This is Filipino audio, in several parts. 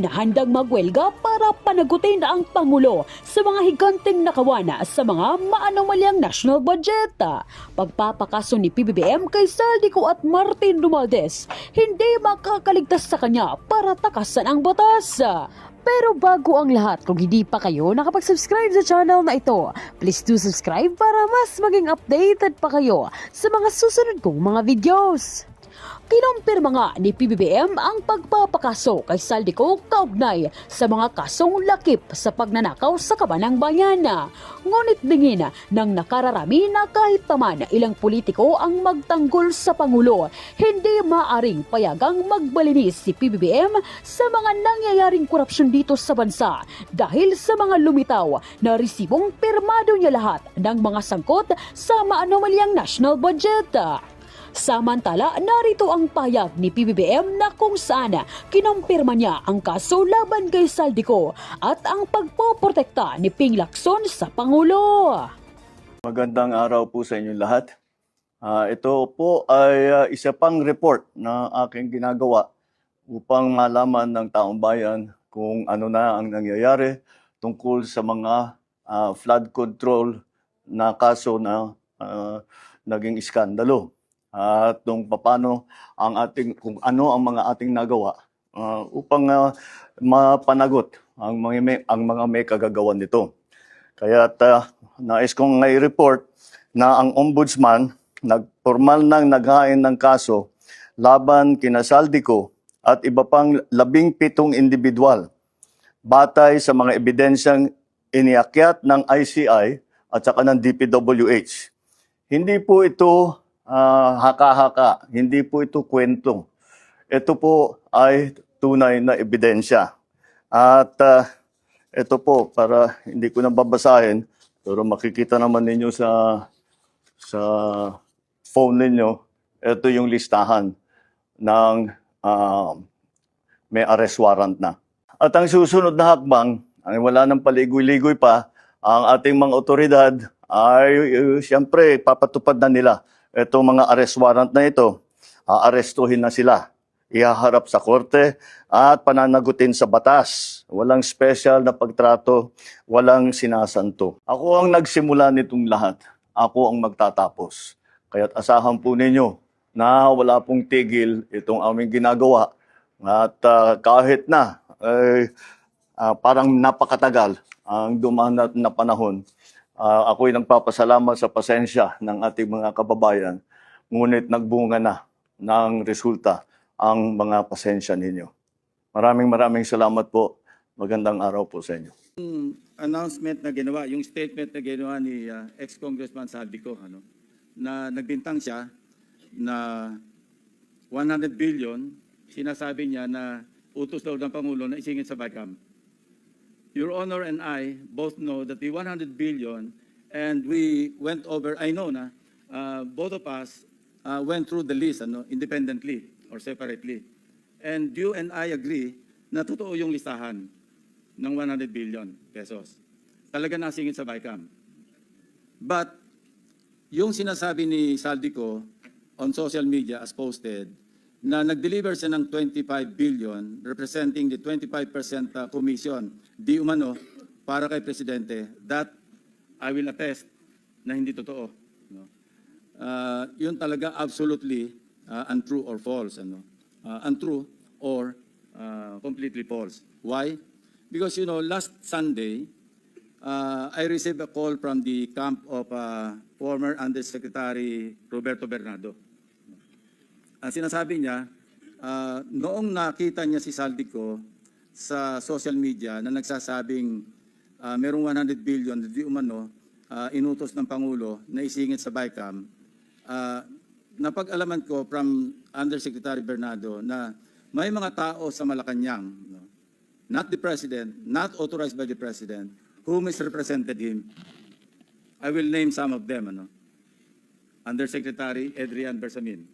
naman handang magwelga para panagutin ang Pangulo sa mga higanting nakawana sa mga maanomalyang national budget. Pagpapakaso ni PBBM kay Saldico at Martin Romualdez, hindi makakaligtas sa kanya para takasan ang batas. Pero bago ang lahat, kung hindi pa kayo nakapag-subscribe sa channel na ito, please do subscribe para mas maging updated pa kayo sa mga susunod kong mga videos. Kinumpirma nga ni PBBM ang pagpapakaso kay Saldico kaugnay sa mga kasong lakip sa pagnanakaw sa Kabanang Bayan. Ngunit dingin ng nakararami na kahit naman ilang politiko ang magtanggol sa Pangulo, hindi maaring payagang magbalinis si PBBM sa mga nangyayaring korupsyon dito sa bansa dahil sa mga lumitaw na resibong pirmado niya lahat ng mga sangkot sa maanomalyang national budget. Samantala, narito ang payag ni PBBM na kung saan kinumpirma niya ang kaso laban kay Saldico at ang pagpoprotekta ni Ping Lacson sa Pangulo. Magandang araw po sa inyong lahat. Ito po ay isa pang report na aking ginagawa upang malaman ng taong bayan kung ano na ang nangyayari tungkol sa mga flood control na kaso na naging iskandalo. At kung ano ang mga ating nagawa upang mapanagot ang mga may kagagawan nito. Kaya nais kong i-report na ang ombudsman nagpormal nang naghain ng kaso laban kina Saldico at iba pang 17 individual batay sa mga ebidensyang iniakyat ng ICI at saka ng DPWH. Hindi po ito haka-haka, hindi po ito kwento. Ito po ay tunay na ebidensya. At ito po, para hindi ko na babasahin, pero makikita naman ninyo sa phone ninyo, ito yung listahan ng may arrest warrant na. At ang susunod na hakbang, ay wala nang paligoy-ligoy pa, ang ating mga otoridad ay siyempre papatupad na nila itong mga arrest warrant na ito. Aarestuhin na sila, ihaharap sa korte at pananagutin sa batas. Walang special na pagtrato, walang sinasanto. Ako ang nagsimula nitong lahat. Ako ang magtatapos. Kaya't asahan po ninyo na wala pong tigil itong aming ginagawa. At kahit na parang napakatagal ang dumaan na panahon, ako'y nagpapasalamat sa pasensya ng ating mga kababayan, ngunit nagbunga na ng resulta ang mga pasensya ninyo. Maraming salamat po. Magandang araw po sa inyo. Announcement na ginawa, yung statement na ginawa ni ex-Congressman Saldico, na nagbintang siya na 100 billion, sinasabi niya na utos daw ng Pangulo na isingit sa BICAM. Your Honor and I both know that the 100 billion, and we went over, I know na, both of us went through the list independently or separately. And you and I agree na totoo yung listahan ng 100 billion pesos. Talaga nasingit sa BICAM. But yung sinasabi ni Saldico on social media as posted, na nag-deliver siya ng 25 billion representing the 25% commission di umano para kay Presidente, that I will attest na hindi totoo. Yun talaga absolutely untrue or false. Untrue or completely false. Why? Because last Sunday, I received a call from the camp of former Undersecretary Roberto Bernardo. Ang sinasabi niya, noong nakita niya si Saldico sa social media na nagsasabing merong 100 billion na di umano inutos ng Pangulo na isingit sa BICAM, napag-alaman ko from Undersecretary Bernardo na may mga tao sa Malacanang, not the President, not authorized by the President, who misrepresented him. I will name some of them. Undersecretary Adrian Bersamin.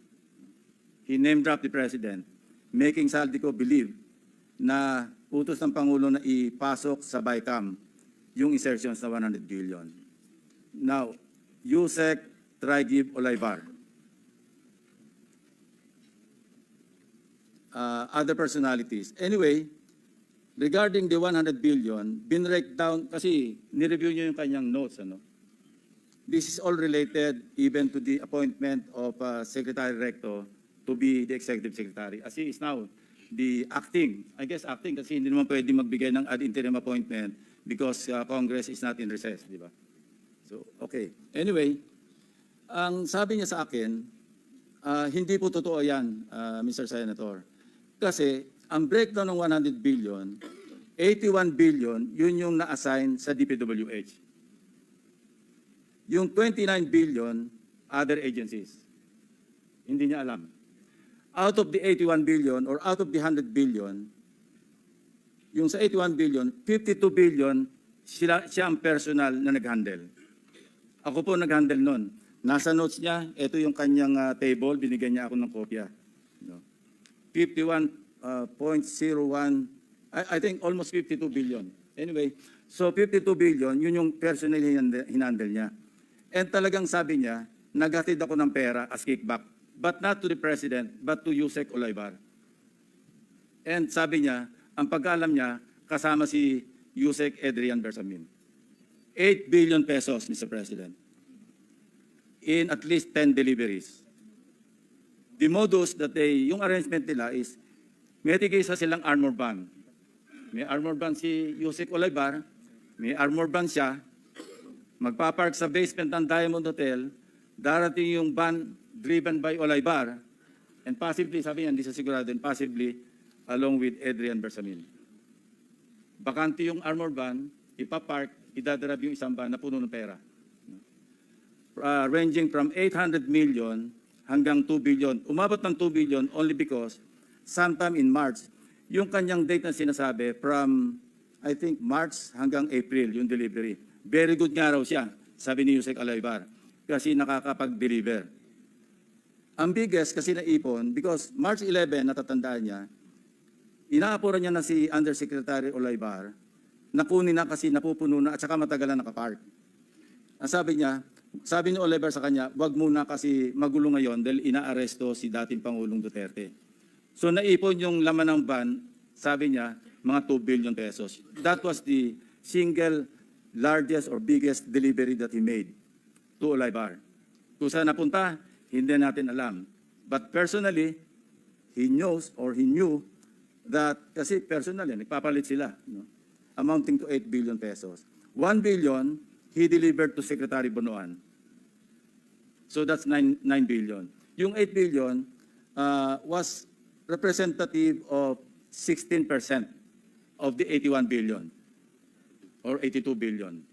He name-dropped the President, making Saldico believe na utos ng Pangulo na ipasok sa BICAM yung insertions na 100 billion. Now, Yusek Traigib Olayvar. Other personalities. Anyway, regarding the 100 billion, binrake down, kasi nireview niyo yung kanyang notes, ano? This is all related even to the appointment of Secretary Recto to be the Executive Secretary. As he is now the acting, I guess acting kasi hindi naman pwede magbigay ng ad interim appointment because Congress is not in recess, di ba? So, okay. Anyway, ang sabi niya sa akin, hindi po totoo yan, Mr. Senator. Kasi ang breakdown ng 100 billion, 81 billion, yun yung na-assign sa DPWH. Yung 29 billion, other agencies. Hindi niya alam. Out of the 81 billion or out of the 100 billion, yung sa 81 billion, 52 billion, siya ang personal na nag-handle. Ako po nag-handle nun. Nasa notes niya, ito yung kanyang table, binigyan niya ako ng kopya. 51.01, I think almost 52 billion. Anyway, so 52 billion, yun yung personally hinandle niya. And talagang sabi niya, naghatid ako ng pera as kickback, but not to the President, but to Yusek Olaybar. And sabi niya, ang pagkaalam niya, kasama si Yusek Adrian Bersamin. 8 billion pesos, Mr. President, in at least 10 deliveries. The modus that yung arrangement nila is, may tigisa silang armor van. May armor van si Yusek Olaybar, may armor van siya, magpapark sa basement ng Diamond Hotel, darating yung van driven by Olaybar, and possibly, sabi niya, hindi sa sigurado, and possibly along with Adrian Bersamin. Bakante yung armor van, ipapark, idadarab yung isang van na puno ng pera. Ranging from 800 million hanggang 2 billion. Umabot ng 2 billion only because sometime in March, yung kanyang date na sinasabi from, I think, March hanggang April, yung delivery. Very good nga raw siya, sabi ni Yusek Olaybar, kasi nakakapag-deliver. Ang biggest kasi naipon, because March 11, natatandaan niya, inaapuran niya na si Undersecretary Olaybar, nakunin na kasi napupuno na at saka matagal na nakapark. Ang sabi niya, sabi ni Olaybar sa kanya, wag muna kasi magulo ngayon dahil inaaresto si dating Pangulong Duterte. So naipon yung laman ng van, sabi niya, mga 2 billion pesos. That was the single largest or biggest delivery that he made to Olaybar. Kung saan napunta, hindi natin alam. But personally, he knows or he knew that, kasi personally, nagpapalit sila, no? Amounting to 8 billion pesos. 1 billion, he delivered to Secretary Bonoan. So that's 9 billion. Yung 8 billion was representative of 16% of the 81 billion or 82 billion.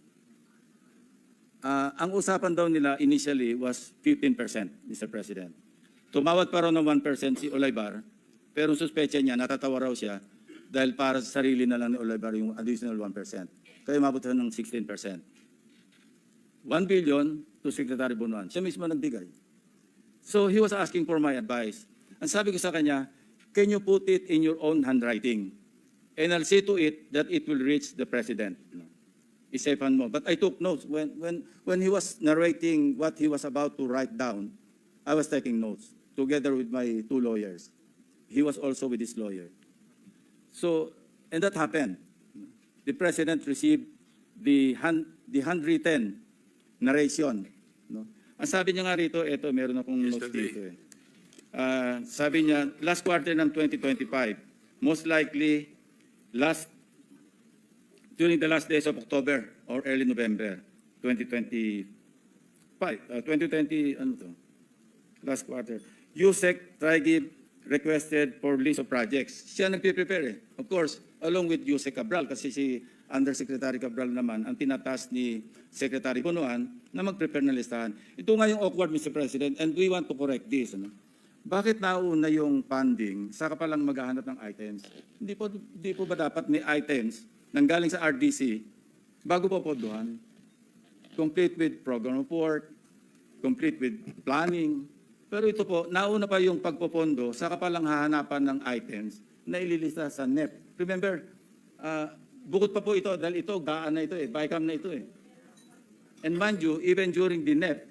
Ang usapan daw nila initially was 15%, Mr. President. Tumawad pa raw ng 1% si Olaybar, pero suspecha niya, natatawa raw siya dahil para sa sarili na lang ni Olaybar yung additional 1%. Kaya umabot siya ng 16%. 1 billion to Secretary Bonoan. Siya mismo nagbigay. So he was asking for my advice. Ang sabi ko sa kanya, can you put it in your own handwriting? And I'll see to it that it will reach the President. Isapan mo. But I took notes. When he was narrating what he was about to write down, I was taking notes together with my 2 lawyers. He was also with his lawyer. So, and that happened. The President received the handwritten narration. No? Ang sabi niya nga rito, eto, meron akong notes dito. Sabi niya, last quarter ng 2025, most likely during the last days of October or early November 2025, 2020, ano to? Last quarter. Yusek Trigib requested for list of projects. Siya nagpe-prepare eh. Of course, along with Yusek Cabral, kasi si Undersecretary Cabral naman ang tinatas ni Secretary Bonoan na mag-prepare ng listahan. Ito nga yung awkward, Mr. President, and we want to correct this. Ano? Bakit nauna yung funding, saka pa lang maghahanap ng items? Hindi po ba dapat may items nanggaling sa RDC bago po podohan? Complete with program report, complete with planning. Pero ito po, nauna pa yung pagpopondo, saka pa lang hahanapan ng items na ililista sa NEP. Remember, bukod pa po ito, dahil ito, gaan na ito BICAM na ito eh. And mind you, even during the NEP,